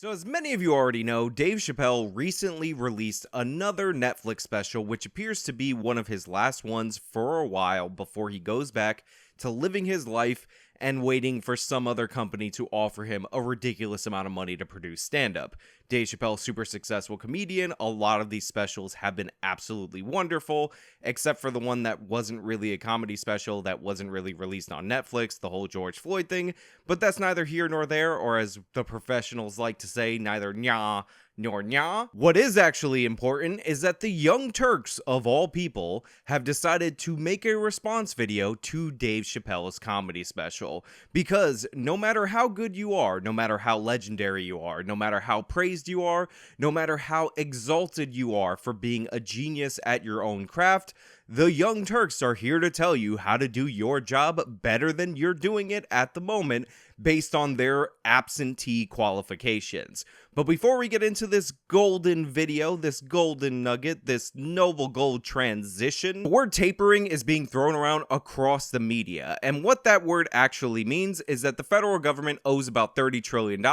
So as many of you already know, Dave Chappelle recently released another Netflix special, which appears to be one of his last ones for a while before he goes back to living his life and waiting for some other company to offer him a ridiculous amount of money to produce stand-up. Dave Chappelle, super successful comedian. A lot of these specials have been absolutely wonderful, except for the one that wasn't really a comedy special, that wasn't really released on Netflix, the whole George Floyd thing. But that's neither here nor there, or as the professionals like to say, neither nya nor nya. What is actually important is that the Young Turks, of all people, have decided to make a response video to Dave Chappelle's comedy special. Because no matter how good you are, no matter how legendary you are, no matter how praised you are, no matter how exalted you are for being a genius at your own craft, the Young Turks are here to tell you how to do your job better than you're doing it at the moment based on their absentee qualifications. But before we get into this golden video, this golden nugget, this noble gold transition, the word tapering is being thrown around across the media. And what that word actually means is that the federal government owes about $30 trillion,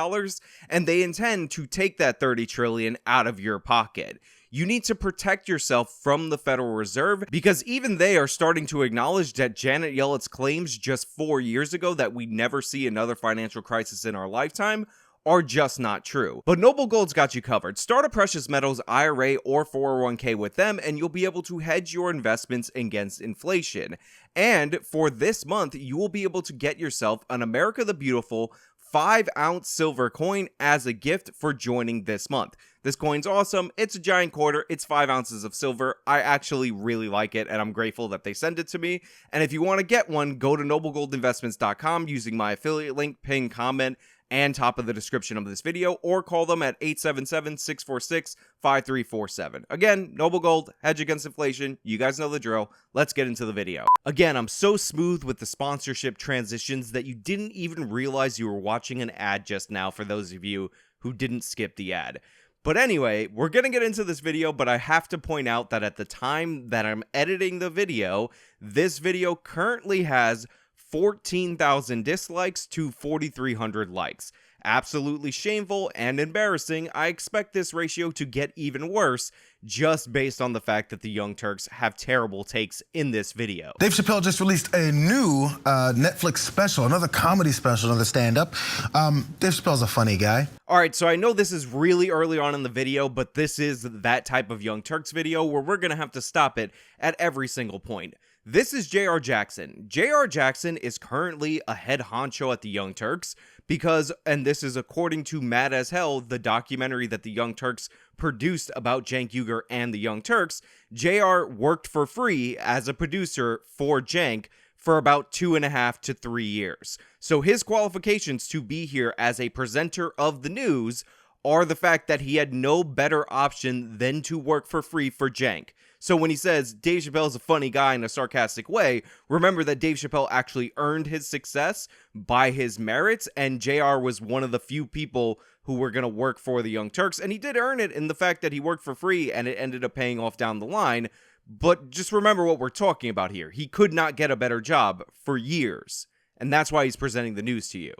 and they intend to take that $30 trillion out of your pocket. You need to protect yourself from the Federal Reserve because even they are starting to acknowledge that Janet Yellen's claims just 4 years ago that we'd never see another financial crisis in our lifetime are just not true. But Noble Gold's got you covered. Start a precious metals IRA or 401k with them and you'll be able to hedge your investments against inflation. And for this month, you will be able to get yourself an America the Beautiful 5-ounce silver coin as a gift for joining this month. This coin's awesome. It's a giant quarter. It's 5 ounces of silver. I actually really like it, and I'm grateful that they sent it to me. And if you want to get one, go to noblegoldinvestments.com using my affiliate link, pin, comment, and top of the description of this video, or call them at 877-646-5347. Again, Noble Gold, hedge against inflation. You guys know the drill. Let's get into the video. Again, I'm so smooth with the sponsorship transitions that you didn't even realize you were watching an ad just now, for those of you who didn't skip the ad. But anyway, we're going to get into this video, but I have to point out that at the time that I'm editing the video, this video currently has 14,000 dislikes to 4,300 likes. Absolutely shameful and embarrassing. I expect this ratio to get even worse just based on the fact that the Young Turks have terrible takes in this video. Dave Chappelle just released a new Netflix special, another comedy special, another stand-up. Dave Chappelle's a funny guy. Alright, so I know this is really early on in the video, but this is that type of Young Turks video where we're going to have to stop it at every single point. This is J.R. Jackson. J.R. Jackson is currently a head honcho at the Young Turks because, and this is according to Mad as Hell, the documentary that the Young Turks produced about Cenk Uygur and the Young Turks, J.R. worked for free as a producer for Cenk for about 2.5 to 3 years. So his qualifications to be here as a presenter of the news are the fact that he had no better option than to work for free for Cenk. So when he says Dave Chappelle's a funny guy in a sarcastic way, remember that Dave Chappelle actually earned his success by his merits, and JR was one of the few people who were going to work for the Young Turks, and he did earn it in the fact that he worked for free, and it ended up paying off down the line. But just remember what we're talking about here. He could not get a better job for years, and that's why he's presenting the news to you.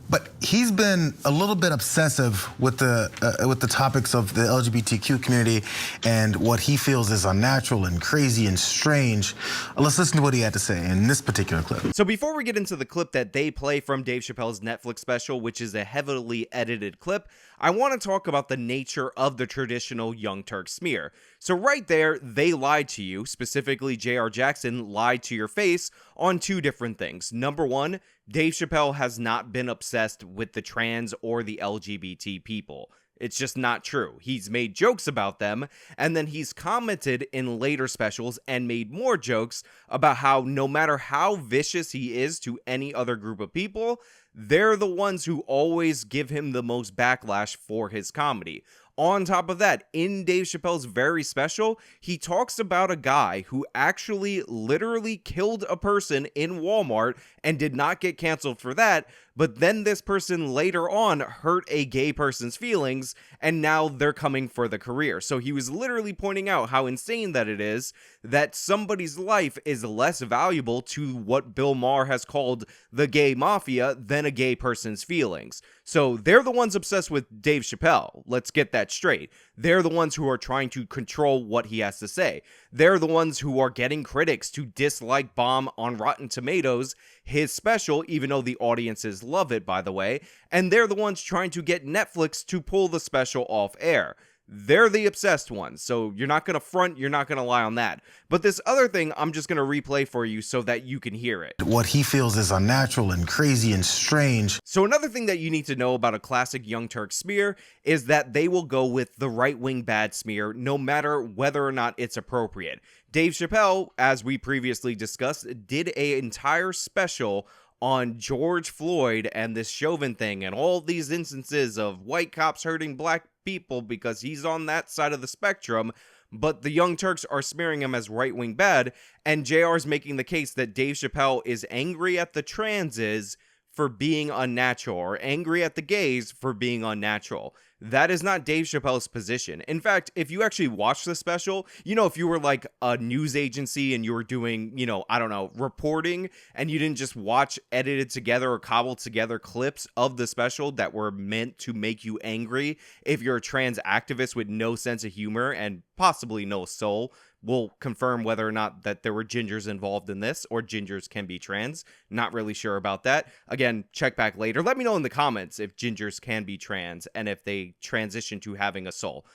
But he's been a little bit obsessive with the topics of the LGBTQ community and what he feels is unnatural and crazy and strange. Let's listen to what he had to say in this particular clip. So before we get into the clip that they play from Dave Chappelle's Netflix special, which is a heavily edited clip, I want to talk about the nature of the traditional Young Turk smear. So right there, they lied to you, specifically J.R. Jackson lied to your face on two different things. Number one, Dave Chappelle has not been obsessed with the trans or the LGBT people. It's just not true. He's made jokes about them, and then he's commented in later specials and made more jokes about how no matter how vicious he is to any other group of people, they're the ones who always give him the most backlash for his comedy. On top of that, in Dave Chappelle's very special, he talks about a guy who actually literally killed a person in Walmart and did not get canceled for that, but then this person later on hurt a gay person's feelings, and now they're coming for the career. So he was literally pointing out how insane that it is that somebody's life is less valuable to what Bill Maher has called the gay mafia than a gay person's feelings. So they're the ones obsessed with Dave Chappelle. Let's get that straight. They're the ones who are trying to control what he has to say. They're the ones who are getting critics to dislike bomb on Rotten Tomatoes his special, even though the audiences love it, by the way. And they're the ones trying to get Netflix to pull the special off air. They're the obsessed ones, so you're not going to front, you're not going to lie on that. But this other thing, I'm just going to replay for you so that you can hear it. What he feels is unnatural and crazy and strange. So another thing that you need to know about a classic Young Turk smear is that they will go with the right-wing bad smear no matter whether or not it's appropriate. Dave Chappelle, as we previously discussed, did an entire special on George Floyd and this Chauvin thing and all these instances of white cops hurting black people because he's on that side of the spectrum, but the Young Turks are smearing him as right-wing bad, and JR's making the case that Dave Chappelle is angry at the transes for being unnatural, or angry at the gays for being unnatural. That is not Dave Chappelle's position. In fact, if you actually watch the special, if you were like a news agency and you were doing, I don't know, reporting, and you didn't just watch edited together or cobbled together clips of the special that were meant to make you angry, if you're a trans activist with no sense of humor and possibly no soul, we'll confirm whether or not that there were gingers involved in this, or gingers can be trans. Not really sure about that. Again, check back later. Let me know in the comments if gingers can be trans and if they transition to having a soul.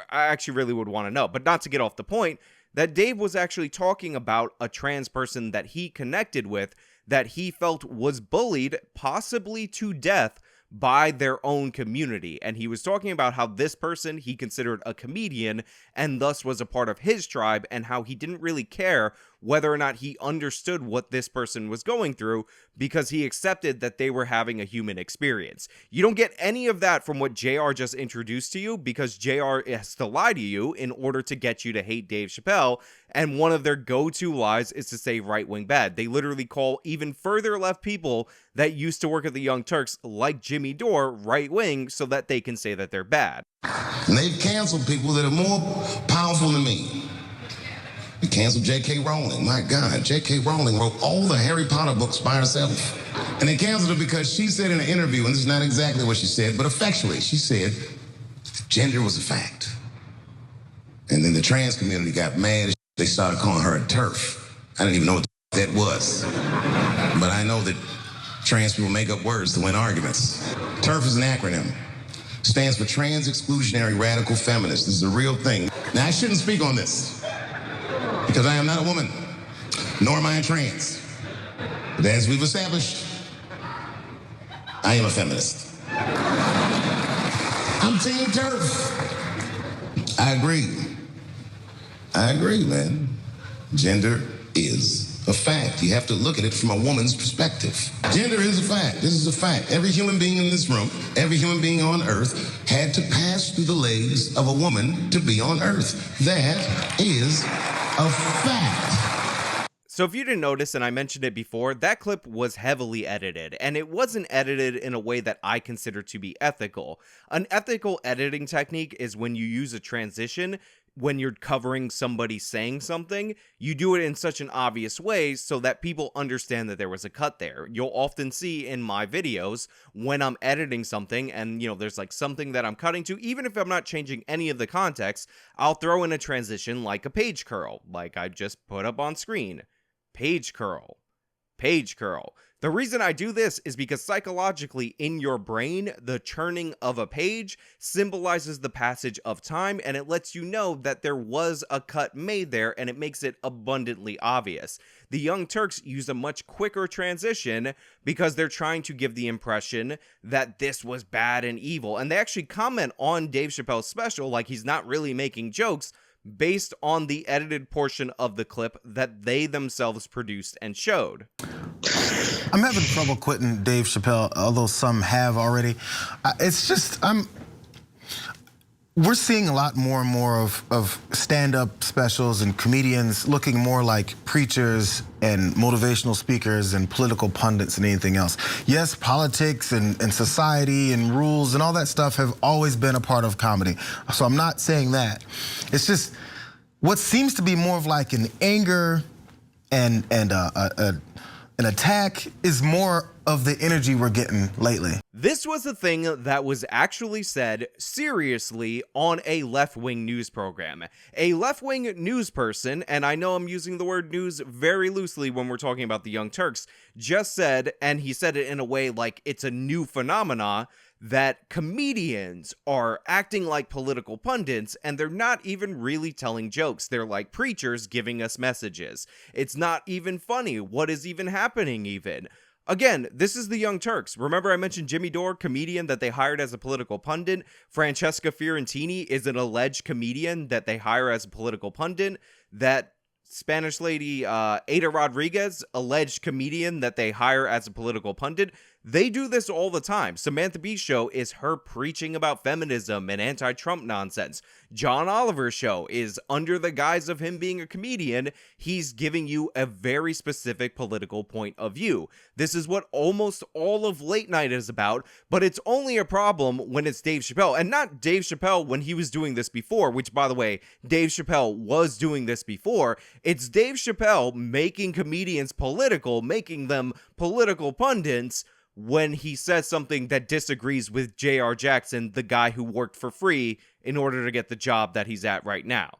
I actually really would want to know. But not to get off the point, that Dave was actually talking about a trans person that he connected with that he felt was bullied, possibly to death, by their own community. And he was talking about how this person he considered a comedian and thus was a part of his tribe, and how he didn't really care whether or not he understood what this person was going through because he accepted that they were having a human experience. You don't get any of that from what JR just introduced to you, because JR has to lie to you in order to get you to hate Dave Chappelle, and one of their go-to lies is to say right-wing bad. They literally call even further left people that used to work at the Young Turks, like Jimmy Dore, right-wing, so that they can say that they're bad. And they've canceled people that are more powerful than me. They canceled J.K. Rowling. My God, J.K. Rowling wrote all the Harry Potter books by herself. And they canceled her because she said in an interview, and this is not exactly what she said, but effectually, she said gender was a fact. And then the trans community got mad. They started calling her a TERF. I didn't even know what that was. But I know that trans people make up words to win arguments. TERF is an acronym. Stands for Trans Exclusionary Radical Feminist. This is a real thing. Now, I shouldn't speak on this because I am not a woman, nor am I a trans. But as we've established, I am a feminist. I'm Team TERF. I agree, man. Gender is a fact. You have to look at it from a woman's perspective. Gender is a fact. This is a fact. Every human being in this room, every human being on Earth had to pass through the legs of a woman to be on Earth. That is a fact. So if you didn't notice, and I mentioned it before, that clip was heavily edited, and it wasn't edited in a way that I consider to be ethical. An ethical editing technique is when you use a transition when you're covering somebody saying something. You do it in such an obvious way so that people understand that there was a cut there. You'll often see in my videos when I'm editing something and, there's like something that I'm cutting to, even if I'm not changing any of the context, I'll throw in a transition like a page curl, like I just put up on screen. Page curl. Page curl. The reason I do this is because psychologically in your brain, the churning of a page symbolizes the passage of time, and it lets you know that there was a cut made there, and it makes it abundantly obvious. The Young Turks use a much quicker transition because they're trying to give the impression that this was bad and evil, and they actually comment on Dave Chappelle's special like he's not really making jokes, based on the edited portion of the clip that they themselves produced and showed. I'm having trouble quitting Dave Chappelle, although some have already. It's just, we're seeing a lot more and more of stand-up specials and comedians looking more like preachers and motivational speakers and political pundits and anything else. Yes, politics and society and rules and all that stuff have always been a part of comedy. So I'm not saying that. It's just what seems to be more of like an anger and an attack is more of the energy we're getting lately. This was a thing that was actually said seriously on a left-wing news program. A left-wing news person, and I know I'm using the word news very loosely when we're talking about the Young Turks, just said, and he said it in a way like it's a new phenomena, that comedians are acting like political pundits and they're not even really telling jokes. They're like preachers giving us messages. It's not even funny. What is even happening even? Again, this is the Young Turks. Remember I mentioned Jimmy Dore, comedian that they hired as a political pundit. Francesca Fiorentini is an alleged comedian that they hire as a political pundit. That Spanish lady, Ada Rodriguez, alleged comedian that they hire as a political pundit. They do this all the time. Samantha Bee's show is her preaching about feminism and anti-Trump nonsense. John Oliver's show is under the guise of him being a comedian, he's giving you a very specific political point of view. This is what almost all of late night is about, but it's only a problem when it's Dave Chappelle. And not Dave Chappelle when he was doing this before, which, by the way, Dave Chappelle was doing this before. It's Dave Chappelle making comedians political, making them political pundits, when he says something that disagrees with J.R. Jackson, the guy who worked for free in order to get the job that he's at right now.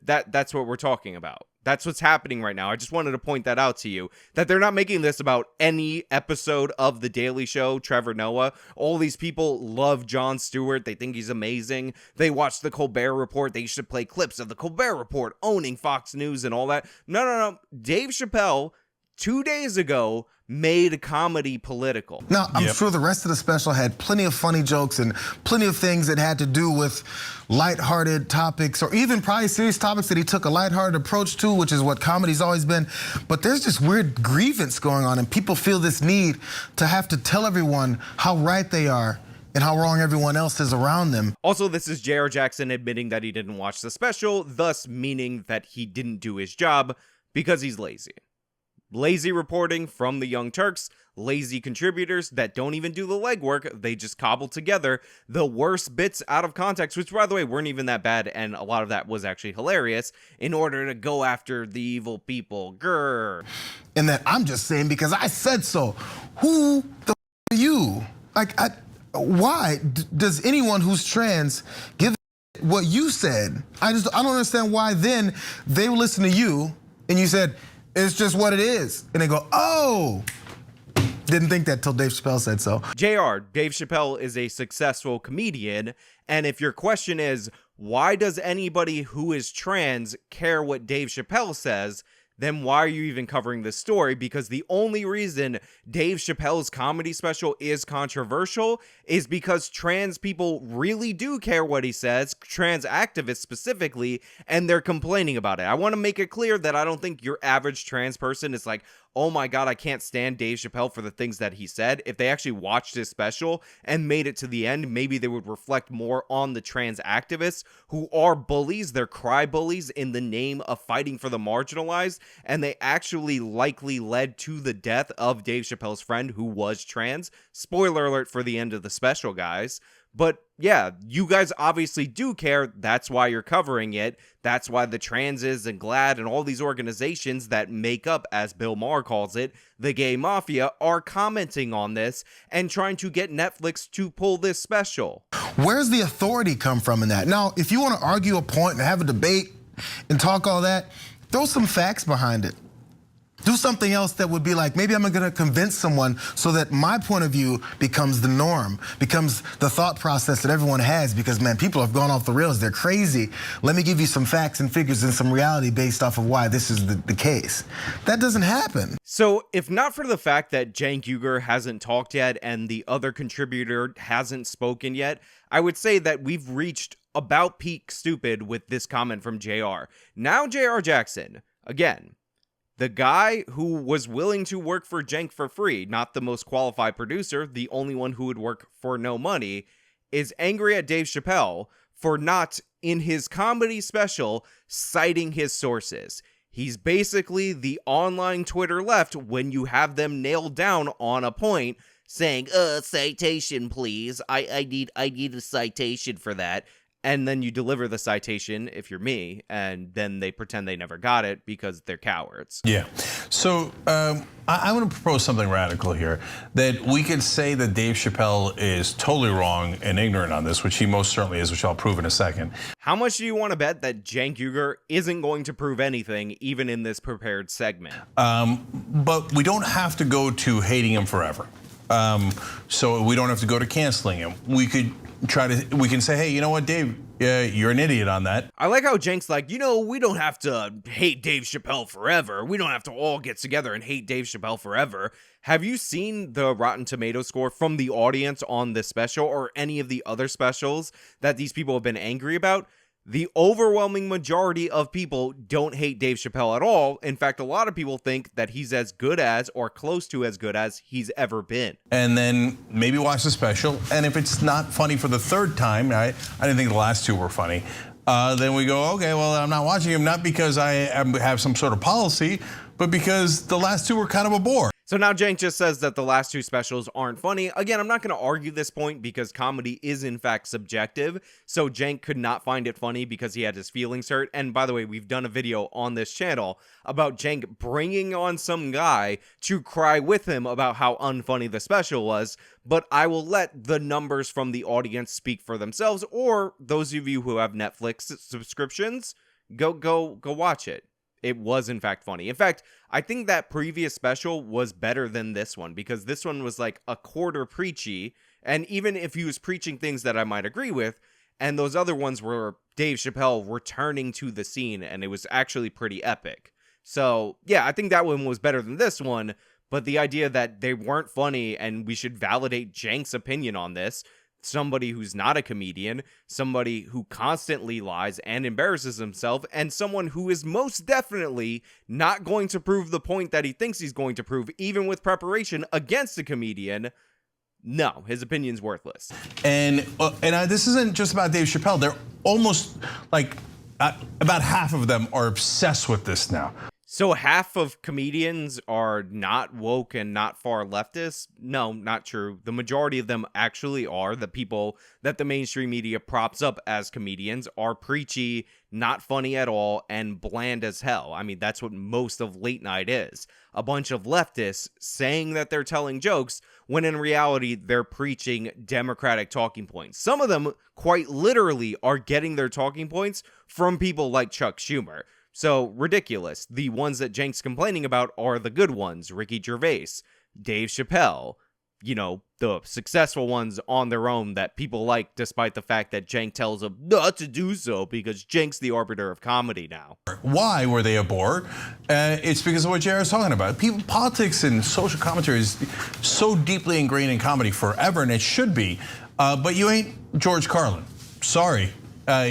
That's what we're talking about. That's what's happening right now. I just wanted to point that out to you, that they're not making this about any episode of The Daily Show, Trevor Noah. All these people love Jon Stewart. They think he's amazing. They watch The Colbert Report. They should play clips of The Colbert Report owning Fox News and all that. No. Dave Chappelle, 2 days ago, made comedy political. Now, I'm sure the rest of the special had plenty of funny jokes and plenty of things that had to do with lighthearted topics or even probably serious topics that he took a lighthearted approach to, which is what comedy's always been. But there's this weird grievance going on and people feel this need to have to tell everyone how right they are and how wrong everyone else is around them. Also, this is J.R. Jackson admitting that he didn't watch the special, thus meaning that he didn't do his job because he's lazy. Lazy reporting from the Young Turks, lazy contributors that don't even do the legwork, they just cobble together the worst bits out of context, which, by the way, weren't even that bad, and a lot of that was actually hilarious, in order to go after the evil people. Grrr. And that I'm just saying because I said so. Who the are you? Like, why does anyone who's trans give what you said? I don't understand why then they will listen to you and you said, it's just what it is. And they go, oh, didn't think that till Dave Chappelle said so. Dave Chappelle is a successful comedian. And if your question is, why does anybody who is trans care what Dave Chappelle says? Then why are you even covering this story? Because the only reason Dave Chappelle's comedy special is controversial is because trans people really do care what he says, trans activists specifically, and they're complaining about it. I want to make it clear that I don't think your average trans person is like, oh my god, I can't stand Dave Chappelle for the things that he said. If they actually watched his special and made it to the end, maybe they would reflect more on the trans activists who are bullies. They're cry bullies in the name of fighting for the marginalized, and they actually likely led to the death of Dave Chappelle's friend who was trans. Spoiler alert for the end of the special, guys. But yeah, you guys obviously do care. That's why you're covering it. That's why the Transes and GLAAD and all these organizations that make up, as Bill Maher calls it, the gay mafia, are commenting on this and trying to get Netflix to pull this special. Where's the authority come from in that? Now, if you want to argue a point and have a debate and talk all that, throw some facts behind it. Do something else that would be like, maybe I'm gonna convince someone so that my point of view becomes the norm, becomes the thought process that everyone has, because man, people have gone off the rails, they're crazy. Let me give you some facts and figures and some reality based off of why this is the case. That doesn't happen. So if not for the fact that Cenk Uygur hasn't talked yet and the other contributor hasn't spoken yet, I would say that we've reached about peak stupid with this comment from JR. Now JR Jackson, again, the guy who was willing to work for Cenk for free, not the most qualified producer, the only one who would work for no money, is angry at Dave Chappelle for not, in his comedy special, citing his sources. He's basically the online Twitter left when you have them nailed down on a point, saying, citation, please. I need a citation for that. And then you deliver the citation, if you're me, and then they pretend they never got it because they're cowards. Yeah. So I want to propose something radical here, that we could say that Dave Chappelle is totally wrong and ignorant on this, which he most certainly is, which I'll prove in a second. How much do you want to bet that Cenk Uygur isn't going to prove anything, even in this prepared segment? But we don't have to go to hating him forever. So we don't have to go to canceling him. We can say, hey, you know what, Dave, you're an idiot on that. I like how Cenk's like, we don't have to hate Dave Chappelle forever. We don't have to all get together and hate Dave Chappelle forever. Have you seen the Rotten Tomato score from the audience on this special or any of the other specials that these people have been angry about? The overwhelming majority of people don't hate Dave Chappelle at all. In fact, a lot of people think that he's as good as or close to as good as he's ever been. And then maybe watch the special. And if it's not funny for the third time, I didn't think the last two were funny, then we go, okay, well, I'm not watching him, not because I have some sort of policy, but because the last two were kind of a bore. So now Cenk just says that the last two specials aren't funny. Again, I'm not going to argue this point because comedy is in fact subjective. So Cenk could not find it funny because he had his feelings hurt. And by the way, we've done a video on this channel about Cenk bringing on some guy to cry with him about how unfunny the special was. But I will let the numbers from the audience speak for themselves, or those of you who have Netflix subscriptions, go watch it. It was, in fact, funny. In fact, I think that previous special was better than this one because this one was like a quarter preachy. And even if he was preaching things that I might agree with, and those other ones were Dave Chappelle returning to the scene, and it was actually pretty epic. So, yeah, I think that one was better than this one. But the idea that they weren't funny and we should validate Cenk's opinion on this, somebody who's not a comedian, somebody who constantly lies and embarrasses himself, and someone who is most definitely not going to prove the point that he thinks he's going to prove, even with preparation, against a comedian. No, his opinion's worthless. And this isn't just about Dave Chappelle. They're almost like about half of them are obsessed with this now. So half of comedians are not woke and not far leftist? No, not true. The majority of them actually are. The people that the mainstream media props up as comedians are preachy, not funny at all, and bland as hell. I mean, that's what most of late night is. A bunch of leftists saying that they're telling jokes when in reality they're preaching democratic talking points. Some of them quite literally are getting their talking points from people like Chuck Schumer. So, ridiculous. The ones that Cenk's complaining about are the good ones. Ricky Gervais, Dave Chappelle, the successful ones on their own that people like, despite the fact that Cenk tells them not to do so because Cenk's the arbiter of comedy now. Why were they a bore? It's because of what Jared's talking about. Politics and social commentary is so deeply ingrained in comedy forever, and it should be. But you ain't George Carlin. Sorry.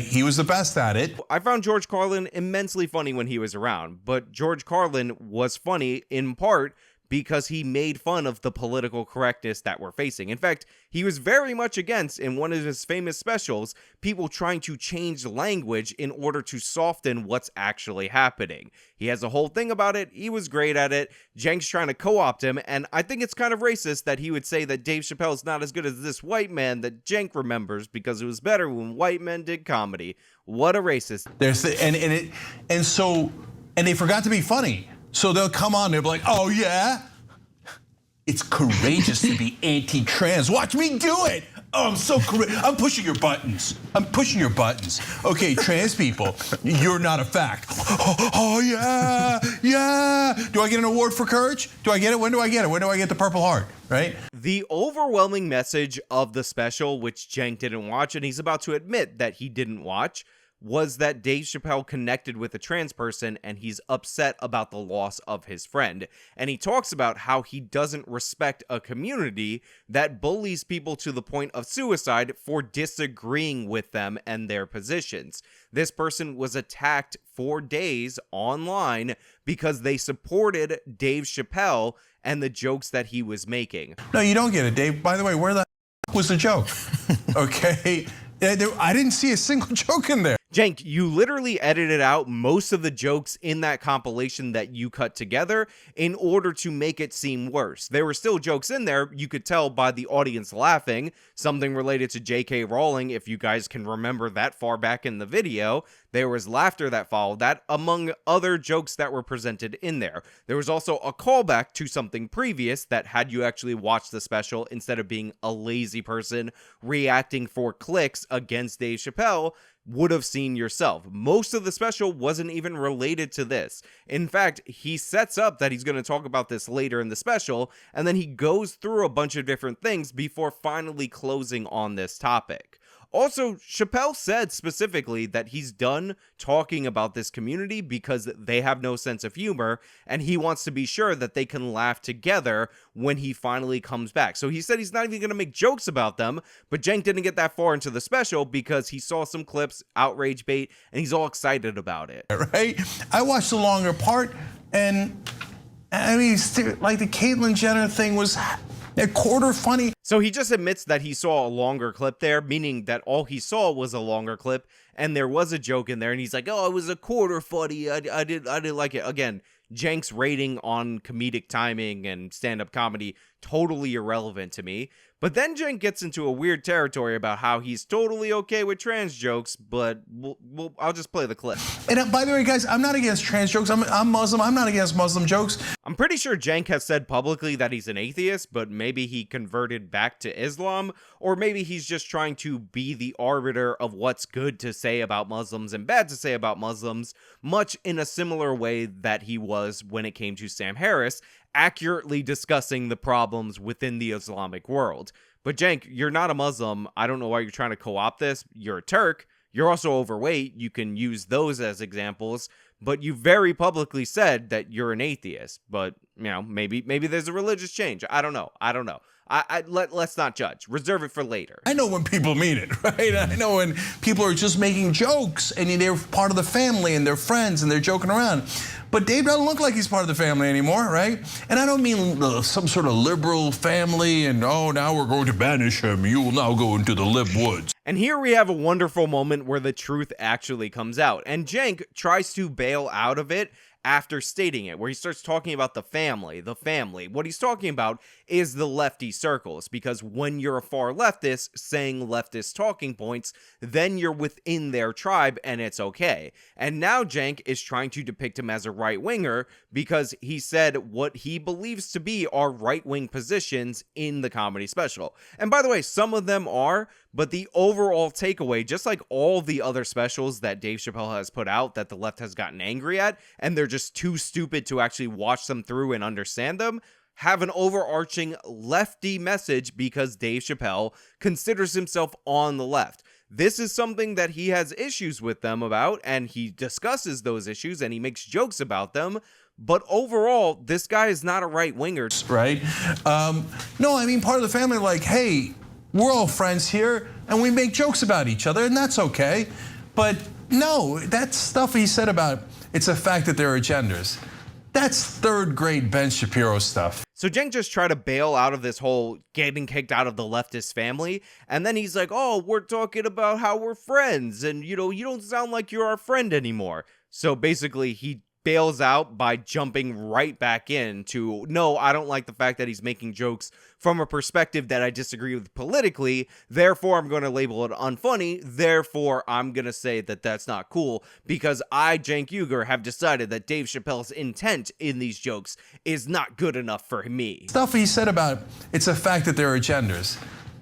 He was the best at it. I found George Carlin immensely funny when he was around, but George Carlin was funny in part because he made fun of the political correctness that we're facing. In fact, he was very much against, in one of his famous specials, people trying to change language in order to soften what's actually happening. He has a whole thing about it. He was great at it. Cenk's trying to co-opt him, and I think it's kind of racist that he would say that Dave Chappelle is not as good as this white man that Cenk remembers because it was better when white men did comedy. What a racist. And they forgot to be funny. So they'll come on, they'll be like, oh yeah? It's courageous to be anti-trans. Watch me do it. Oh, I'm so courageous. I'm pushing your buttons. Okay, trans people, you're not a fact. Oh yeah. Do I get an award for courage? Do I get it? When do I get it? When do I get the Purple Heart, right? The overwhelming message of the special, which Cenk didn't watch, and he's about to admit that he didn't watch, was that Dave Chappelle connected with a trans person and he's upset about the loss of his friend. And he talks about how he doesn't respect a community that bullies people to the point of suicide for disagreeing with them and their positions. This person was attacked for days online because they supported Dave Chappelle and the jokes that he was making. No, you don't get it, Dave. By the way, where the was the joke? Okay? I didn't see a single joke in there. Cenk, you literally edited out most of the jokes in that compilation that you cut together in order to make it seem worse. There were still jokes in there, you could tell by the audience laughing, something related to J.K. Rowling, if you guys can remember that far back in the video. There was laughter that followed that, among other jokes that were presented in there. There was also a callback to something previous that, had you actually watched the special, instead of being a lazy person reacting for clicks against Dave Chappelle, would have seen yourself. Most of the special wasn't even related to this. In fact, he sets up that he's going to talk about this later in the special, and then he goes through a bunch of different things before finally closing on this topic. Also, Chappelle said specifically that he's done talking about this community because they have no sense of humor, and he wants to be sure that they can laugh together when he finally comes back. So he said he's not even going to make jokes about them, but Cenk didn't get that far into the special because he saw some clips, outrage bait, and he's all excited about it. Right? I watched the longer part, and I mean, like the Caitlyn Jenner thing was a quarter funny. So he just admits that he saw a longer clip there, meaning that all he saw was a longer clip, and there was a joke in there, and he's like, oh, it was a quarter funny, I didn't like it. Again, Cenk's rating on comedic timing and stand-up comedy, totally irrelevant to me. But then Cenk gets into a weird territory about how he's totally okay with trans jokes, but I'll just play the clip. And by the way, guys, I'm not against trans jokes. I'm Muslim. I'm not against Muslim jokes. I'm pretty sure Cenk has said publicly that he's an atheist, but maybe he converted back to Islam, or maybe he's just trying to be the arbiter of what's good to say about Muslims and bad to say about Muslims, much in a similar way that he was when it came to Sam Harris, accurately discussing the problems within the Islamic world. But Cenk, you're not a Muslim. I don't know why you're trying to co-opt this. You're a Turk. You're also overweight. You can use those as examples. But you very publicly said that you're an atheist. But, you know, maybe there's a religious change. I don't know. Let's not judge. Reserve it for later. I know when people mean it, right? I know when people are just making jokes and they're part of the family and they're friends and they're joking around. But Dave doesn't look like he's part of the family anymore, right? And I don't mean some sort of liberal family and, oh, now we're going to banish him. You will now go into the lib woods. And here we have a wonderful moment where the truth actually comes out. And Cenk tries to bail out of it after stating it, where he starts talking about the family. What he's talking about is the lefty circles, because when you're a far leftist saying leftist talking points, then you're within their tribe and it's okay. And now Cenk is trying to depict him as a right-winger because he said what he believes to be are right-wing positions in the comedy special. And by the way, some of them are, but the overall takeaway, just like all the other specials that Dave Chappelle has put out that the left has gotten angry at, and they're just too stupid to actually watch them through and understand them, have an overarching lefty message because Dave Chappelle considers himself on the left. This is something that he has issues with them about, and he discusses those issues and he makes jokes about them. But overall, this guy is not a right-winger. Right? No, I mean, part of the family, like, hey, we're all friends here and we make jokes about each other, and that's okay. But no, that stuff he said about it's a fact that there are genders. That's third grade Ben Shapiro stuff. So Cenk just tried to bail out of this whole getting kicked out of the leftist family. And then he's like, oh, we're talking about how we're friends. And, you know, you don't sound like you're our friend anymore. So basically he bails out by jumping right back into, no, I don't like the fact that he's making jokes from a perspective that I disagree with politically, therefore I'm going to label it unfunny, therefore I'm going to say that that's not cool, because I, Cenk Uygur, have decided that Dave Chappelle's intent in these jokes is not good enough for me. Stuff he said about it's a fact that there are genders.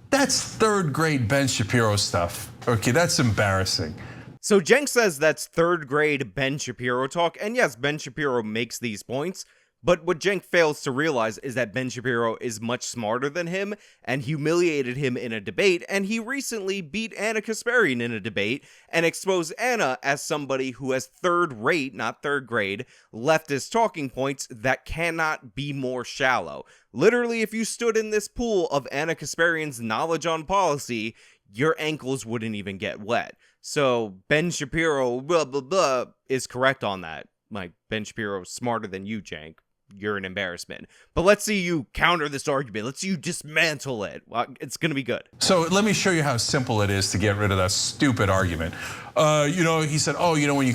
That's third grade Ben Shapiro stuff. Okay, that's embarrassing. So Cenk says that's third grade Ben Shapiro talk, and yes, Ben Shapiro makes these points, but what Cenk fails to realize is that Ben Shapiro is much smarter than him and humiliated him in a debate, and he recently beat Anna Kasparian in a debate and exposed Anna as somebody who has third-rate, not third grade, leftist talking points that cannot be more shallow. Literally, if you stood in this pool of Anna Kasparian's knowledge on policy, your ankles wouldn't even get wet. So Ben Shapiro blah blah blah is correct on that. Like, Ben Shapiro's smarter than you, Cenk. you're an embarrassment. But let's see you counter this argument. Let's see you dismantle it. Well, it's going to be good. So let me show you how simple it is to get rid of that stupid argument. He said, when you we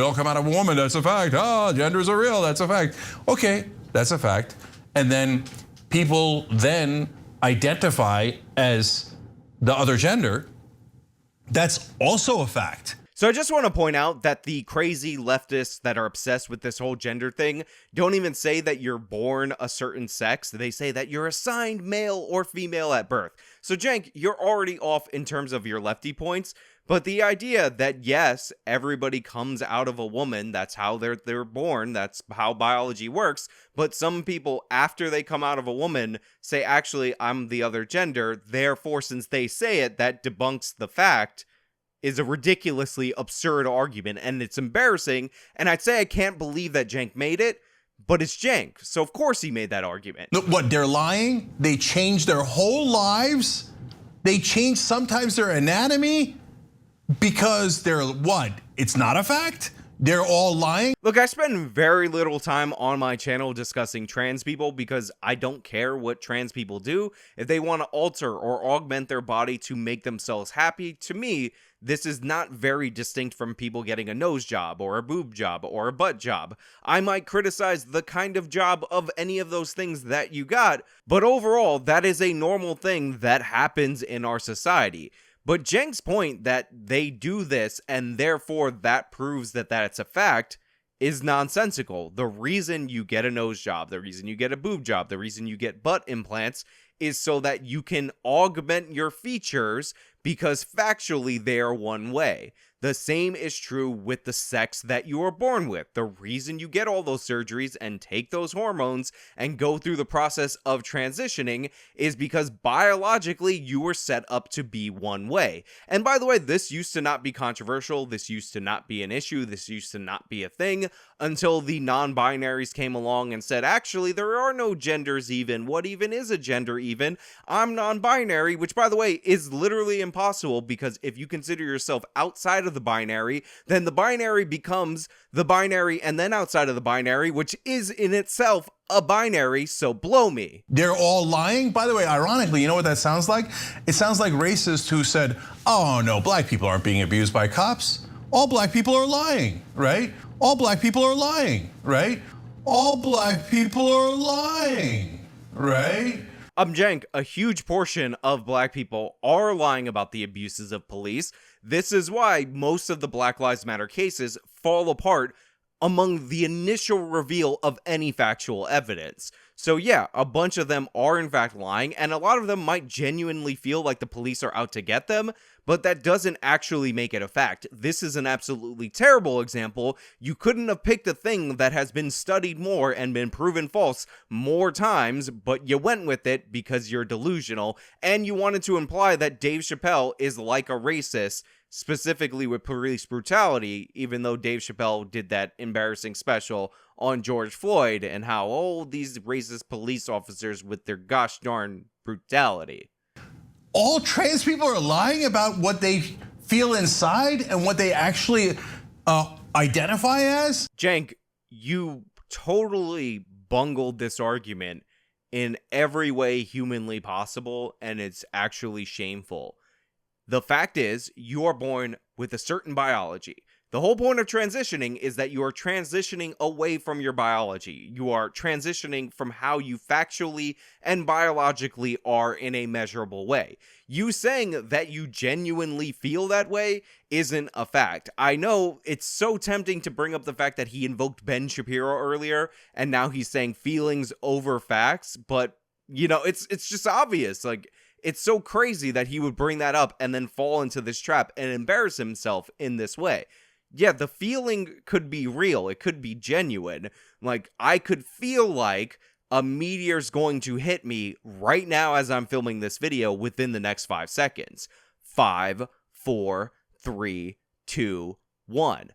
all come out of a woman, that's a fact. Genders are real, that's a fact. Okay, that's a fact. And then people then identify as the other gender. That's also a fact. So I just want to point out that the crazy leftists that are obsessed with this whole gender thing don't even say that you're born a certain sex. They say that you're assigned male or female at birth. So Cenk, you're already off in terms of your lefty points. But the idea that, yes, everybody comes out of a woman, that's how they're born, that's how biology works, but some people, after they come out of a woman, say, actually, I'm the other gender, therefore, since they say it, that debunks the fact, is a ridiculously absurd argument, and it's embarrassing, and I'd say I can't believe that Cenk made it, but it's Cenk, so of course he made that argument. What, they're lying? They changed their whole lives? They changed sometimes their anatomy? Because they're what? It's not a fact? They're all lying? Look, I spend very little time on my channel discussing trans people because I don't care what trans people do. If they want to alter or augment their body to make themselves happy, to me, this is not very distinct from people getting a nose job or a boob job or a butt job. I might criticize the kind of job of any of those things that you got, but overall, that is a normal thing that happens in our society. But Cenk's point that they do this and therefore that proves that that's a fact is nonsensical. The reason you get a nose job, the reason you get a boob job, the reason you get butt implants is so that you can augment your features because factually they are one way. The same is true with the sex that you are born with. The reason you get all those surgeries and take those hormones and go through the process of transitioning is because biologically you were set up to be one way. And by the way, this used to not be controversial. This used to not be an issue. This used to not be a thing until the non-binaries came along and said, actually, there are no genders even. What even is a gender even? I'm non-binary, which by the way is literally impossible because if you consider yourself outside of the binary, then the binary becomes the binary and then outside of the binary, which is in itself a binary, so blow me. They're all lying? By the way, ironically, you know what that sounds like? It sounds like racists who said, oh no, black people aren't being abused by cops. All black people are lying, right? All black people are lying, right? All black people are lying, right? Cenk, a huge portion of black people are lying about the abuses of police. This is why most of the Black Lives Matter cases fall apart among the initial reveal of any factual evidence. So yeah, a bunch of them are in fact lying, and a lot of them might genuinely feel like the police are out to get them, but that doesn't actually make it a fact. This is an absolutely terrible example. You couldn't have picked a thing that has been studied more and been proven false more times, but you went with it because you're delusional, and you wanted to imply that Dave Chappelle is like a racist, specifically with police brutality, even though Dave Chappelle did that embarrassing special on George Floyd and how, these racist police officers with their gosh darn brutality. All trans people are lying about what they feel inside and what they actually identify as? Cenk, you totally bungled this argument in every way humanly possible, and it's actually shameful. The fact is, you are born with a certain biology. The whole point of transitioning is that you are transitioning away from your biology. You are transitioning from how you factually and biologically are in a measurable way. You saying that you genuinely feel that way isn't a fact. I know it's so tempting to bring up the fact that he invoked Ben Shapiro earlier, and now he's saying feelings over facts, but, it's just obvious. It's so crazy that he would bring that up and then fall into this trap and embarrass himself in this way. Yeah, the feeling could be real. It could be genuine. I could feel like a meteor's going to hit me right now as I'm filming this video within the next 5 seconds. 5, 4, 3, 2, 1.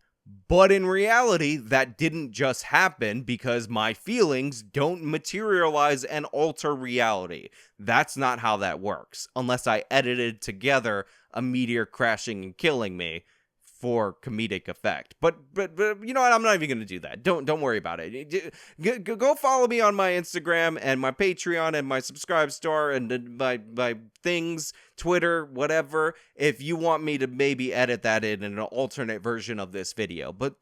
But in reality, that didn't just happen because my feelings don't materialize and alter reality. That's not how that works. Unless I edited together a meteor crashing and killing me. for comedic effect. But you know what? I'm not even going to do that. Don't worry about it. Go follow me on my Instagram and my Patreon and my Subscribe Star and my things, Twitter, whatever, if you want me to maybe edit that in an alternate version of this video. But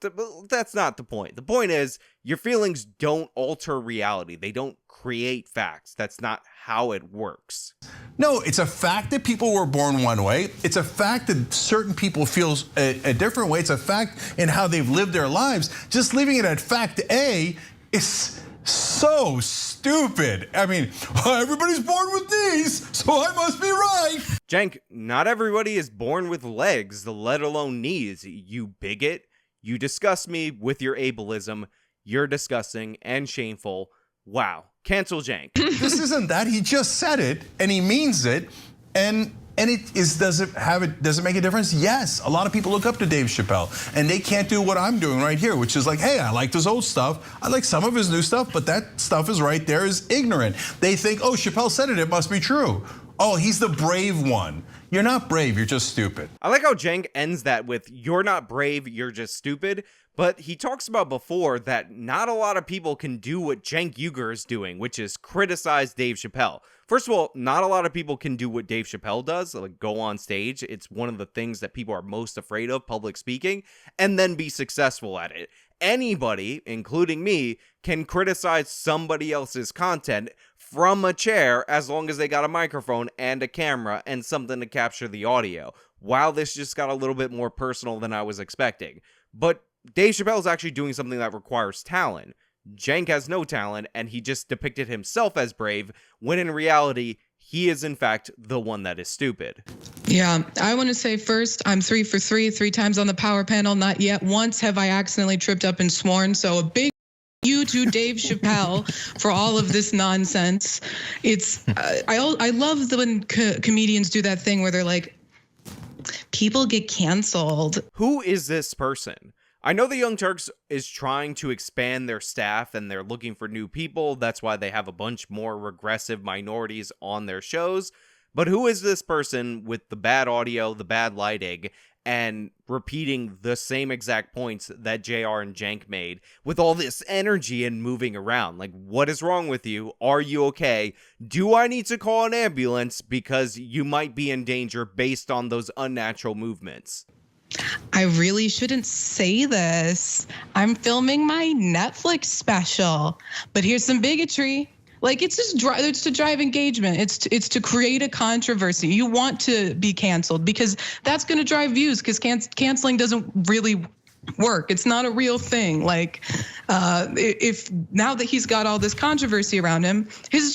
that's not the point. The point is, your feelings don't alter reality. They don't create facts. That's not how it works. No, it's a fact that people were born one way. It's a fact that certain people feel a different way. It's a fact in how they've lived their lives. Just leaving it at fact A is so stupid. I mean, everybody's born with these, so I must be right. Cenk, not everybody is born with legs, let alone knees. You bigot. You disgust me with your ableism. You're disgusting and shameful. Wow. Cancel Cenk. This isn't that. He just said it, and he means it, and does it make a difference? Yes. A lot of people look up to Dave Chappelle, and they can't do what I'm doing right here, which is like, hey, I like his old stuff. I like some of his new stuff, but that stuff is right there is ignorant. They think, oh, Chappelle said it must be true. Oh, he's the brave one. You're not brave, you're just stupid. I like how Cenk ends that with, you're not brave, you're just stupid. But he talks about before that not a lot of people can do what Cenk Uygur is doing, which is criticize Dave Chappelle. First of all, not a lot of people can do what Dave Chappelle does, like go on stage. It's one of the things that people are most afraid of, public speaking, and then be successful at it. Anybody, including me, can criticize somebody else's content from a chair as long as they got a microphone and a camera and something to capture the audio. Wow, this just got a little bit more personal than I was expecting. But Dave Chappelle is actually doing something that requires talent. Cenk has no talent, and he just depicted himself as brave, when in reality, he is in fact the one that is stupid. Yeah, I want to say first, I'm 3 for 3, 3 times on the power panel. Not yet once have I accidentally tripped up and sworn. So a big you to Dave Chappelle for all of this nonsense. It's I love when comedians do that thing where they're like, people get canceled. Who is this person? I know the Young Turks is trying to expand their staff and they're looking for new people. That's why they have a bunch more regressive minorities on their shows. But who is this person with the bad audio, the bad lighting, and repeating the same exact points that JR and Cenk made with all this energy and moving around? Like, what is wrong with you? Are you okay? Do I need to call an ambulance because you might be in danger based on those unnatural movements? I really shouldn't say this. I'm filming my Netflix special, but here's some bigotry. Like, it's just it's to drive engagement. It's to create a controversy. You want to be canceled because that's going to drive views, because canceling doesn't really work. It's not a real thing. Like, if now that he's got all this controversy around him, his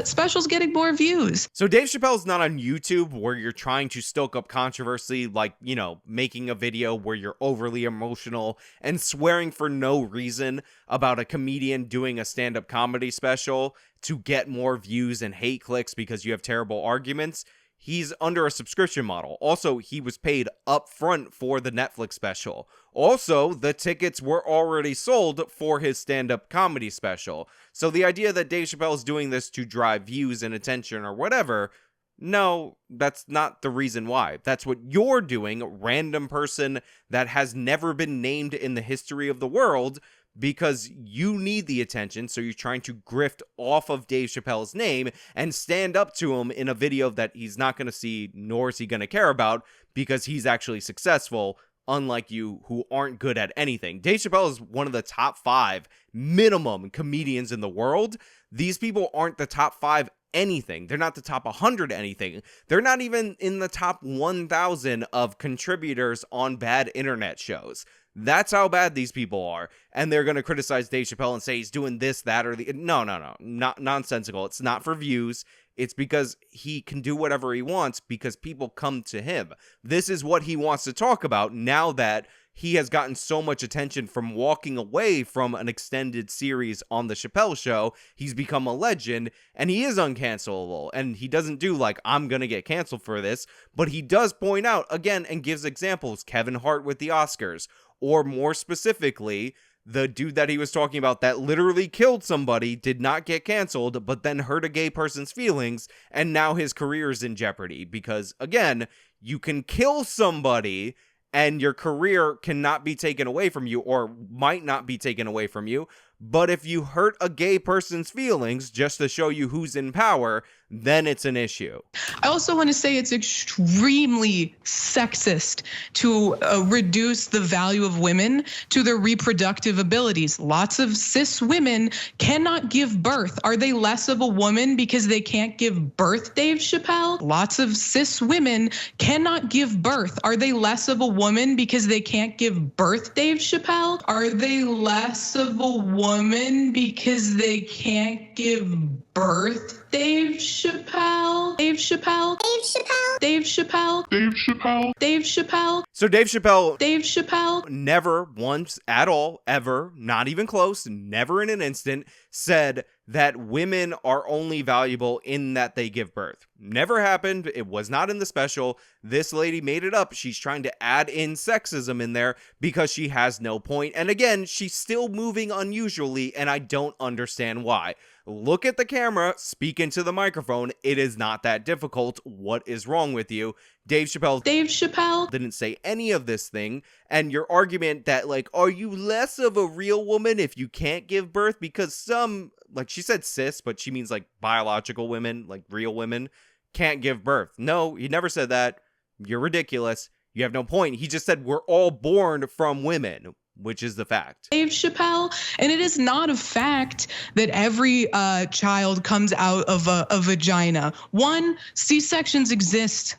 special's getting more views. So Dave Chappelle's not on YouTube where you're trying to stoke up controversy, like, you know, making a video where you're overly emotional and swearing for no reason about a comedian doing a stand-up comedy special to get more views and hate clicks because you have terrible arguments. He's under a subscription model. Also, he was paid up front for the Netflix special. Also, the tickets were already sold for his stand-up comedy special. So the idea that Dave Chappelle is doing this to drive views and attention or whatever, no, that's not the reason why. That's what you're doing, random person that has never been named in the history of the world, because you need the attention, so you're trying to grift off of Dave Chappelle's name and stand up to him in a video that he's not going to see, nor is he going to care about, because he's actually successful, unlike you who aren't good at anything. Dave Chappelle is one of the top 5 minimum comedians in the world. These people aren't the top 5 anything. They're not the top 100 anything. They're not even in the top 1,000 of contributors on bad internet shows. That's how bad these people are. And they're going to criticize Dave Chappelle and say he's doing this, that, or the... No. Not nonsensical. It's not for views. It's because he can do whatever he wants because people come to him. This is what he wants to talk about now that he has gotten so much attention from walking away from an extended series on The Chappelle Show. He's become a legend, and he is uncancelable. And he doesn't do like, I'm going to get canceled for this, but he does point out, again, and gives examples. Kevin Hart with the Oscars. Or more specifically, the dude that he was talking about that literally killed somebody did not get canceled, but then hurt a gay person's feelings, and now his career is in jeopardy. Because, again, you can kill somebody and your career cannot be taken away from you, or might not be taken away from you. But if you hurt a gay person's feelings just to show you who's in power, then it's an issue. I also want to say it's extremely sexist to reduce the value of women to their reproductive abilities. Lots of cis women cannot give birth. Are they less of a woman because they can't give birth, Dave Chappelle? Lots of cis women cannot give birth. Are they less of a woman because they can't give birth, Dave Chappelle? Are they less of a woman because they can't give birth, Dave Chappelle? Dave Chappelle? Dave Chappelle? Dave Chappelle? Dave Chappelle? Dave Chappelle? So Dave Chappelle never once at all, ever, not even close, never in an instant, said that women are only valuable in that they give birth. Never happened. It was not in the special. This lady made it up. She's trying to add in sexism in there because she has no point. And again, she's still moving unusually, and I don't understand why. Look at the camera, speak into the microphone. It is not that difficult. What is wrong with you? Dave Chappelle didn't say any of this thing. And your argument that, like, are you less of a real woman if you can't give birth? Because some, like she said cis, but she means like biological women, like real women, can't give birth. No, he never said that. You're ridiculous. You have no point. He just said we're all born from women, which is the fact. Dave Chappelle, and it is not a fact that every child comes out of a vagina. One, C-sections exist.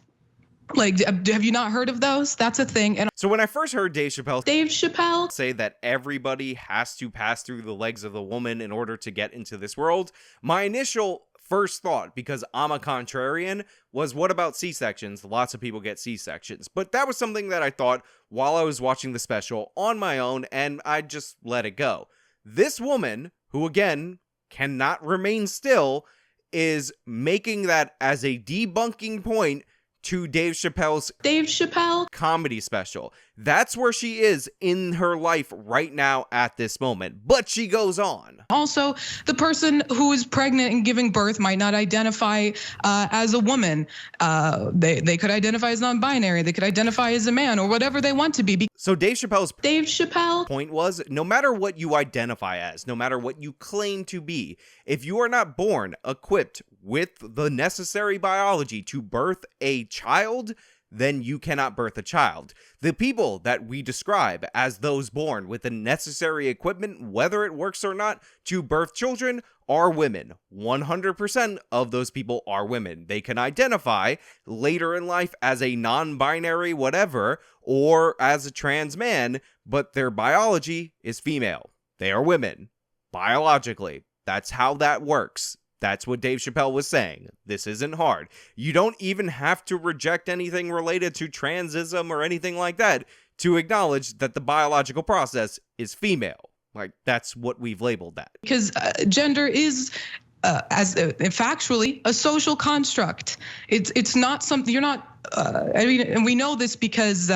Like, have you not heard of those? That's a thing. And so when I first heard Dave Chappelle say that everybody has to pass through the legs of the woman in order to get into this world, my initial first thought, because I'm a contrarian, was what about C-sections? Lots of people get C-sections. But that was something that I thought while I was watching the special on my own, and I just let it go. This woman, who again cannot remain still, is making that as a debunking point to Dave Chappelle's comedy special. That's where she is in her life right now at this moment. But she goes on. Also, the person who is pregnant and giving birth might not identify as a woman. They could identify as non-binary. They could identify as a man or whatever they want to be. So Dave Chappelle's point was, no matter what you identify as, no matter what you claim to be, if you are not born equipped with the necessary biology to birth a child, then you cannot birth a child. The people that we describe as those born with the necessary equipment, whether it works or not, to birth children are women. 100% of those people are women. They can identify later in life as a non-binary whatever, or as a trans man, but their biology is female. They are women, biologically. That's how that works. That's what Dave Chappelle was saying. This isn't hard. You don't even have to reject anything related to transism or anything like that to acknowledge that the biological process is female. Like, that's what we've labeled that. Because gender is, factually, a social construct. It's not something, you're not, I mean, and we know this because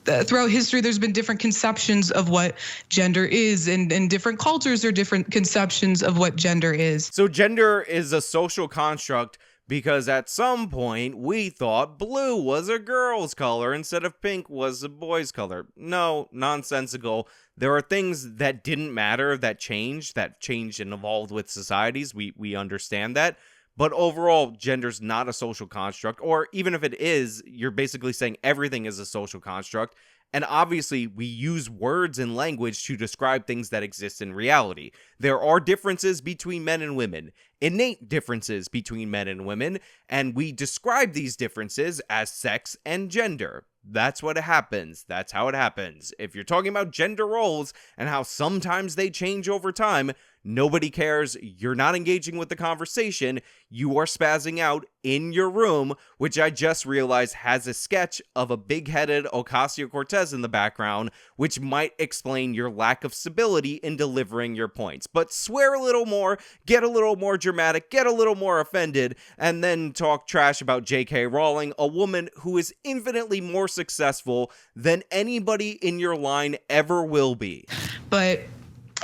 throughout history, there's been different conceptions of what gender is, and different cultures are different conceptions of what gender is. So gender is a social construct because at some point we thought blue was a girl's color instead of pink was a boy's color. No, nonsensical. There are things that didn't matter that changed and evolved with societies. We understand that. But overall, gender's not a social construct, or even if it is, you're basically saying everything is a social construct. And obviously, we use words and language to describe things that exist in reality. There are differences between men and women, innate differences between men and women, and we describe these differences as sex and gender. That's what happens. That's how it happens. If you're talking about gender roles and how sometimes they change over time, nobody cares. You're not engaging with the conversation. You are spazzing out in your room, which I just realized has a sketch of a big-headed Ocasio-Cortez in the background, which might explain your lack of stability in delivering your points. But swear a little more, get a little more dramatic, get a little more offended, and then talk trash about J.K. Rowling, a woman who is infinitely more successful than anybody in your line ever will be. But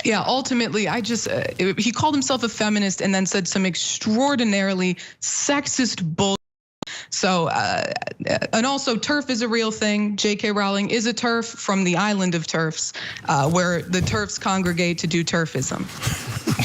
yeah, ultimately, he called himself a feminist and then said some extraordinarily sexist bullshit. So, and also TERF is a real thing. J.K. Rowling is a TERF from the island of TERFs, where the TERFs congregate to do TERFism.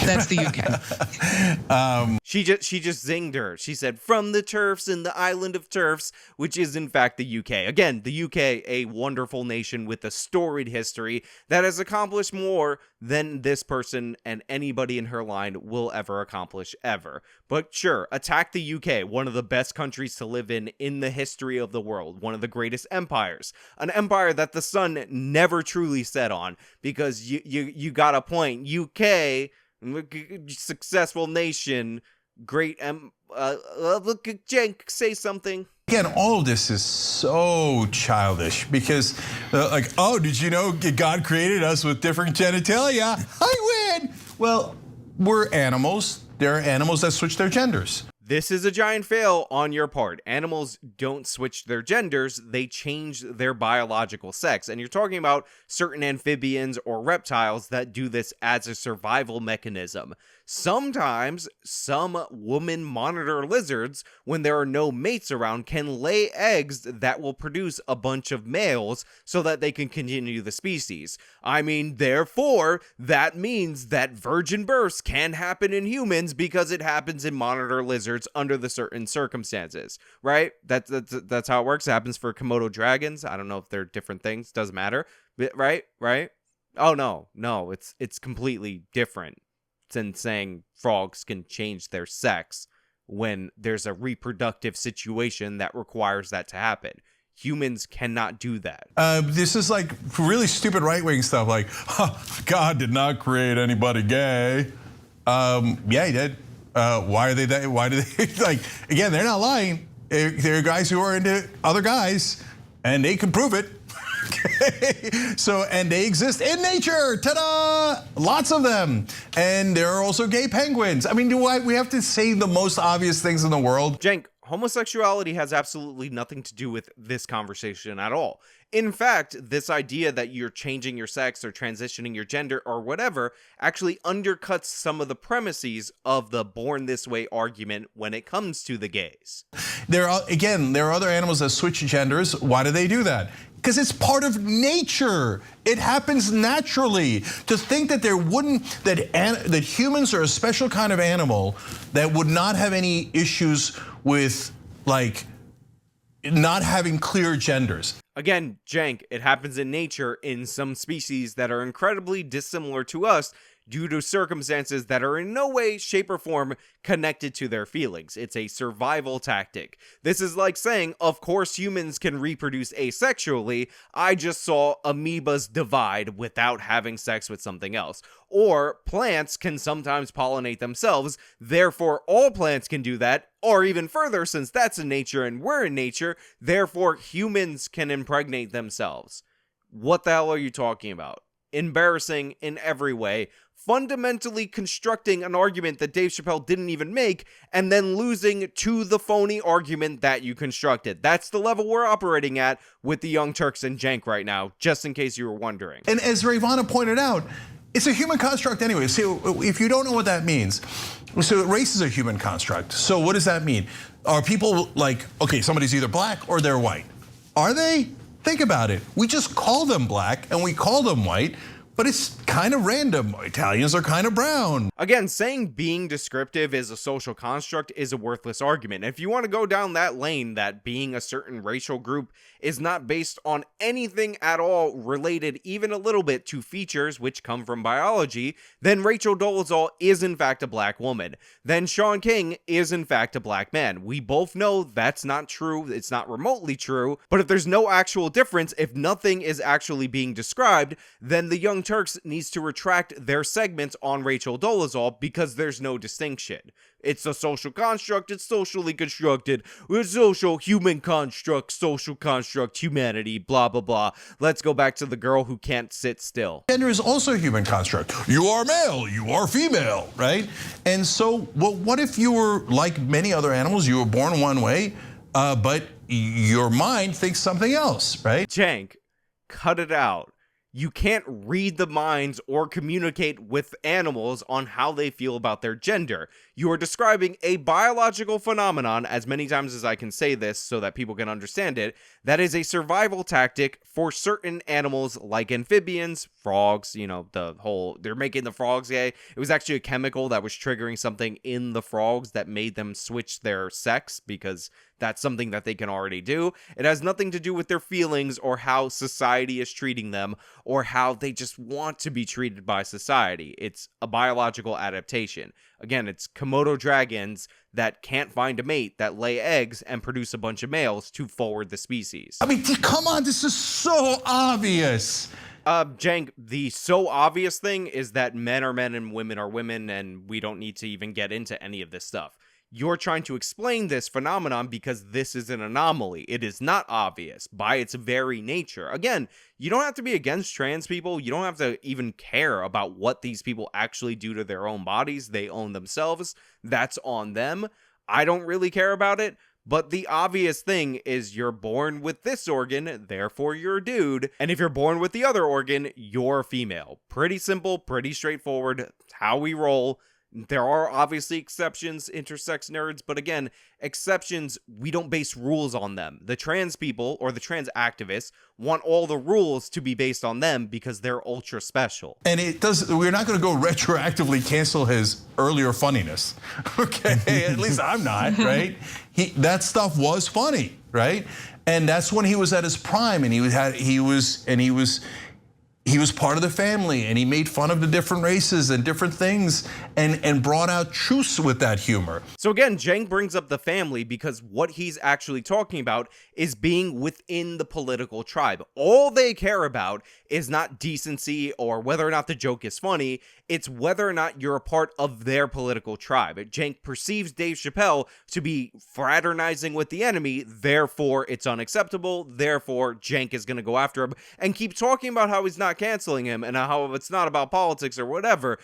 That's the UK. She just zinged her. She said, from the TERFs in the island of TERFs, which is in fact the UK. Again, the UK, a wonderful nation with a storied history that has accomplished more than this person and anybody in her line will ever accomplish ever. But sure, attack the UK, one of the best countries to live in the history of the world, one of the greatest empires, an empire that the sun never truly set on, because you got a point. UK, successful nation, great look at Cenk, say something. Again, all of this is so childish because, like, oh, did you know God created us with different genitalia? I win. Well, we're animals. There are animals that switch their genders. This is a giant fail on your part. Animals don't switch their genders, they change their biological sex. And you're talking about certain amphibians or reptiles that do this as a survival mechanism. Sometimes some woman monitor lizards, when there are no mates around, can lay eggs that will produce a bunch of males so that they can continue the species. I mean, therefore, that means that virgin births can happen in humans because it happens in monitor lizards under the certain circumstances, right? That's how it works. It happens for Komodo dragons. I don't know if they're different things. Doesn't matter. Right? Oh, no, it's completely different than saying frogs can change their sex when there's a reproductive situation that requires that to happen. Humans cannot do that. This is like really stupid right-wing stuff like, God did not create anybody gay. Yeah, he did. Why are they that? Why do they, like, again, they're not lying. They're guys who are into other guys and they can prove it. So, and they exist in nature, ta-da! Lots of them. And there are also gay penguins. I mean, we have to say the most obvious things in the world? Cenk, homosexuality has absolutely nothing to do with this conversation at all. In fact, this idea that you're changing your sex or transitioning your gender or whatever actually undercuts some of the premises of the born this way argument when it comes to the gays. There are other animals that switch genders. Why do they do that? Because it's part of nature. It happens naturally. To think that that humans are a special kind of animal that would not have any issues with, like, not having clear genders. Again, Cenk, it happens in nature in some species that are incredibly dissimilar to us due to circumstances that are in no way, shape, or form connected to their feelings. It's a survival tactic. This is like saying, of course humans can reproduce asexually, I just saw amoebas divide without having sex with something else. Or plants can sometimes pollinate themselves, therefore all plants can do that. Or even further, since that's in nature and we're in nature, therefore humans can impregnate themselves. What the hell are you talking about? Embarrassing in every way, fundamentally constructing an argument that Dave Chappelle didn't even make, and then losing to the phony argument that you constructed. That's the level we're operating at with the Young Turks and Cenk right now, just in case you were wondering. And as Ravana pointed out, it's a human construct anyway. So if you don't know what that means, so race is a human construct. So what does that mean? Are people like, okay, somebody's either black or they're white? Are they? Think about it. We just call them black and we call them white, but it's kind of random. Italians are kind of brown. Again, saying being descriptive is a social construct is a worthless argument. If you want to go down that lane, that being a certain racial group is not based on anything at all related even a little bit to features which come from biology, then Rachel Dolezal is in fact a black woman. Then Sean King is in fact a black man. We both know that's not true, it's not remotely true, but if there's no actual difference, if nothing is actually being described, then the Young Turks needs to retract their segments on Rachel Dolezal because there's no distinction. It's a social construct, it's socially constructed, it's social human construct, social construct, humanity, blah, blah, blah. Let's go back to the girl who can't sit still. Gender is also a human construct. You are male, you are female, right? And so, well, what if you were like many other animals, you were born one way, but your mind thinks something else, right? Cenk, cut it out. You can't read the minds or communicate with animals on how they feel about their gender. You are describing a biological phenomenon, as many times as I can say this so that people can understand it, that is a survival tactic for certain animals like amphibians, frogs, they're making the frogs gay. It was actually a chemical that was triggering something in the frogs that made them switch their sex because that's something that they can already do. It has nothing to do with their feelings or how society is treating them or how they just want to be treated by society. It's a biological adaptation. Again, it's Komodo dragons that can't find a mate that lay eggs and produce a bunch of males to forward the species. I mean, come on, this is so obvious. Jank, the so obvious thing is that men are men and women are women, and we don't need to even get into any of this stuff. You're trying to explain this phenomenon because this is an anomaly. It is not obvious by its very nature. Again, you don't have to be against trans people. You don't have to even care about what these people actually do to their own bodies. They own themselves. That's on them. I don't really care about it. But the obvious thing is you're born with this organ, therefore you're a dude. And if you're born with the other organ, you're a female. Pretty simple, pretty straightforward. It's how we roll. There are obviously exceptions, intersex nerds, but again, exceptions, we don't base rules on them. The trans people, or the trans activists, want all the rules to be based on them because they're ultra special. And we're not going to go retroactively cancel his earlier funniness, okay? At least I'm not, right? That stuff was funny, right? And that's when he was at his prime, and he was part of the family, and he made fun of the different races and different things and brought out truths with that humor. So again, Jank brings up the family because what he's actually talking about is being within the political tribe. All they care about is not decency or whether or not the joke is funny. It's whether or not you're a part of their political tribe. Jank perceives Dave Chappelle to be fraternizing with the enemy, therefore it's unacceptable, therefore Jank is going to go after him and keep talking about how he's not canceling him and how it's not about politics or whatever,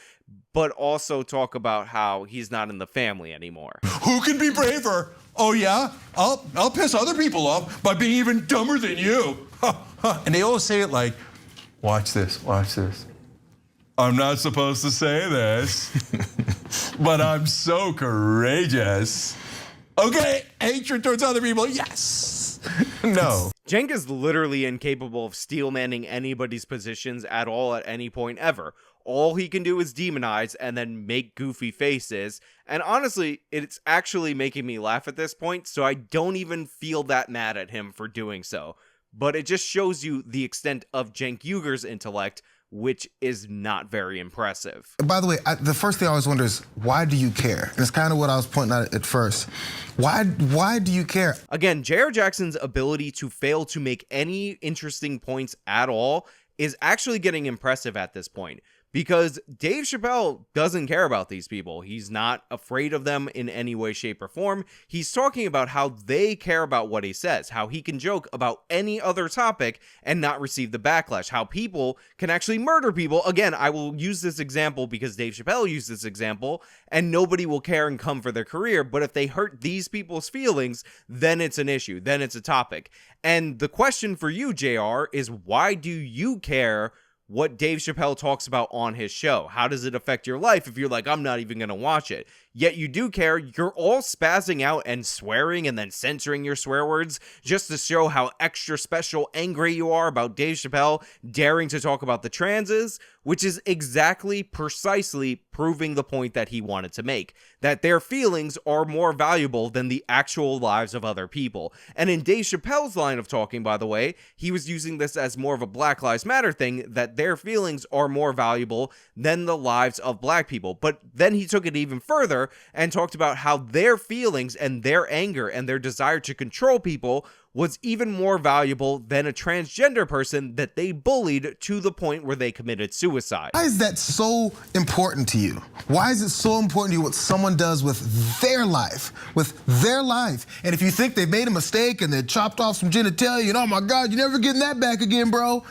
but also talk about how he's not in the family anymore. Who can be braver? Oh yeah? I'll piss other people off by being even dumber than you. And they always say it like, watch this. I'm not supposed to say this, but I'm so courageous. Okay, hatred towards other people, yes. No. Jank is literally incapable of steel-manning anybody's positions at all at any point ever. All he can do is demonize and then make goofy faces. And honestly, it's actually making me laugh at this point, so I don't even feel that mad at him for doing so. But it just shows you the extent of Cenk Uygur's intellect, which is not very impressive. By the way, the first thing I always wonder is, why do you care? And it's kind of what I was pointing out at first. Why do you care? Again, J.R. Jackson's ability to fail to make any interesting points at all is actually getting impressive at this point. Because Dave Chappelle doesn't care about these people. He's not afraid of them in any way, shape, or form. He's talking about how they care about what he says, how he can joke about any other topic and not receive the backlash, how people can actually murder people. Again, I will use this example because Dave Chappelle used this example, and nobody will care and come for their career. But if they hurt these people's feelings, then it's an issue, then it's a topic. And the question for you, JR, is why do you care what Dave Chappelle talks about on his show? How does it affect your life if you're like, I'm not even going to watch it? Yet you do care. You're all spazzing out and swearing and then censoring your swear words just to show how extra special angry you are about Dave Chappelle daring to talk about the transes, which is precisely proving the point that he wanted to make, that their feelings are more valuable than the actual lives of other people. And in Dave Chappelle's line of talking, by the way, he was using this as more of a Black Lives Matter thing, that their feelings are more valuable than the lives of black people. But then he took it even further and talked about how their feelings and their anger and their desire to control people was even more valuable than a transgender person that they bullied to the point where they committed suicide. Why is that so important to you? Why is it so important to you what someone does with their life? And if you think they made a mistake and they chopped off some genitalia and oh my God, you're never getting that back again, bro.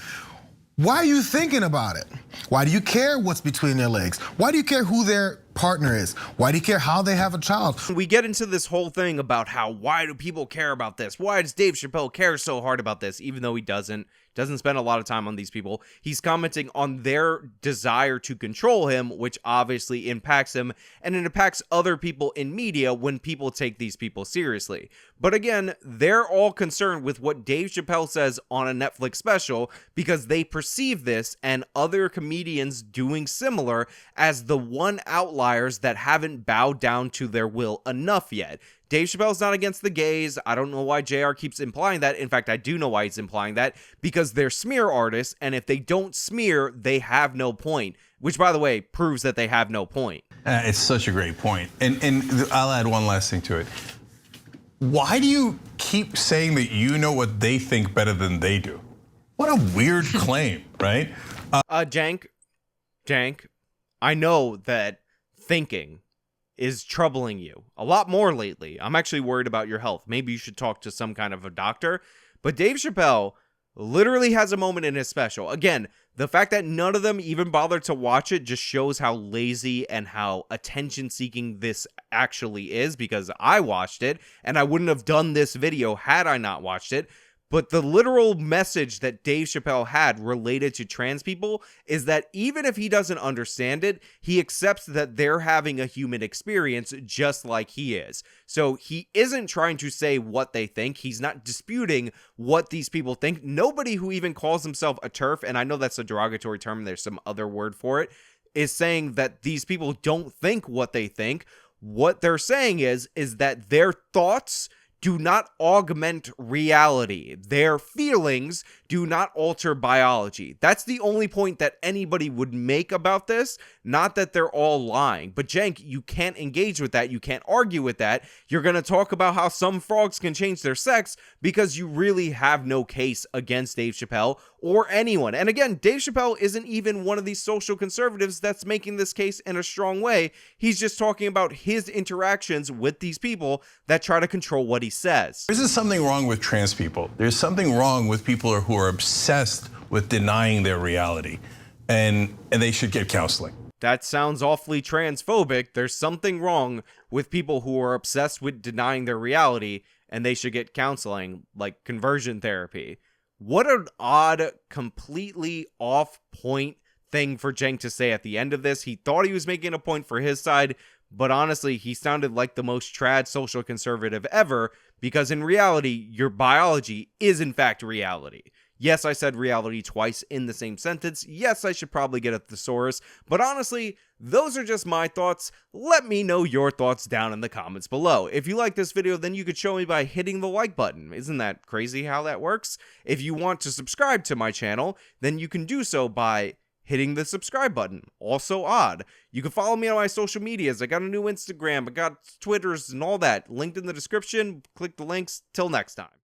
Why are you thinking about it? Why do you care what's between their legs? Why do you care who their partner is? Why do you care how they have a child? We get into this whole thing about why do people care about this? Why does Dave Chappelle care so hard about this? Even though he doesn't spend a lot of time on these people. He's commenting on their desire to control him, which obviously impacts him, and it impacts other people in media when people take these people seriously. But again, they're all concerned with what Dave Chappelle says on a Netflix special because they perceive this and other comedians doing similar as the one outliers that haven't bowed down to their will enough yet. Dave Chappelle's not against the gays. I don't know why JR keeps implying that. In fact, I do know why he's implying that, because they're smear artists, and if they don't smear, they have no point, which, by the way, proves that they have no point. It's such a great point. And I'll add one last thing to it. Why do you keep saying that you know what they think better than they do? What a weird claim, right? Jank, I know that thinking is troubling you a lot more lately. I'm actually worried about your health. Maybe you should talk to some kind of a doctor. But Dave Chappelle literally has a moment in his special. Again, the fact that none of them even bothered to watch it just shows how lazy and how attention-seeking this actually is, because I watched it, and I wouldn't have done this video had I not watched it. But the literal message that Dave Chappelle had related to trans people is that even if he doesn't understand it, he accepts that they're having a human experience just like he is. So he isn't trying to say what they think. He's not disputing what these people think. Nobody who even calls himself a TERF, and I know that's a derogatory term, there's some other word for it, is saying that these people don't think what they think. What they're saying is that their thoughts do not augment reality. Their feelings do not alter biology. That's the only point that anybody would make about this, not that they're all lying. But Jank, you can't engage with that. You can't argue with that. You're going to talk about how some frogs can change their sex because you really have no case against Dave Chappelle or anyone. And again, Dave Chappelle isn't even one of these social conservatives that's making this case in a strong way. He's just talking about his interactions with these people that try to control what he says. There isn't something wrong with trans people. There's something wrong with people who are obsessed with denying their reality, and they should get counseling. That sounds awfully transphobic. There's something wrong with people who are obsessed with denying their reality, and they should get counseling, like conversion therapy. What an odd, completely off-point thing for Cenk to say at the end of this. He thought he was making a point for his side, but honestly, he sounded like the most trad social conservative ever, because in reality, your biology is in fact reality. Yes, I said reality twice in the same sentence. Yes, I should probably get a thesaurus, but honestly, those are just my thoughts. Let me know your thoughts down in the comments below. If you like this video, then you could show me by hitting the like button. Isn't that crazy how that works? If you want to subscribe to my channel, then you can do so by hitting the subscribe button. Also odd. You can follow me on my social medias. I got a new Instagram, I got Twitters and all that. Linked in the description. Click the links. Till next time.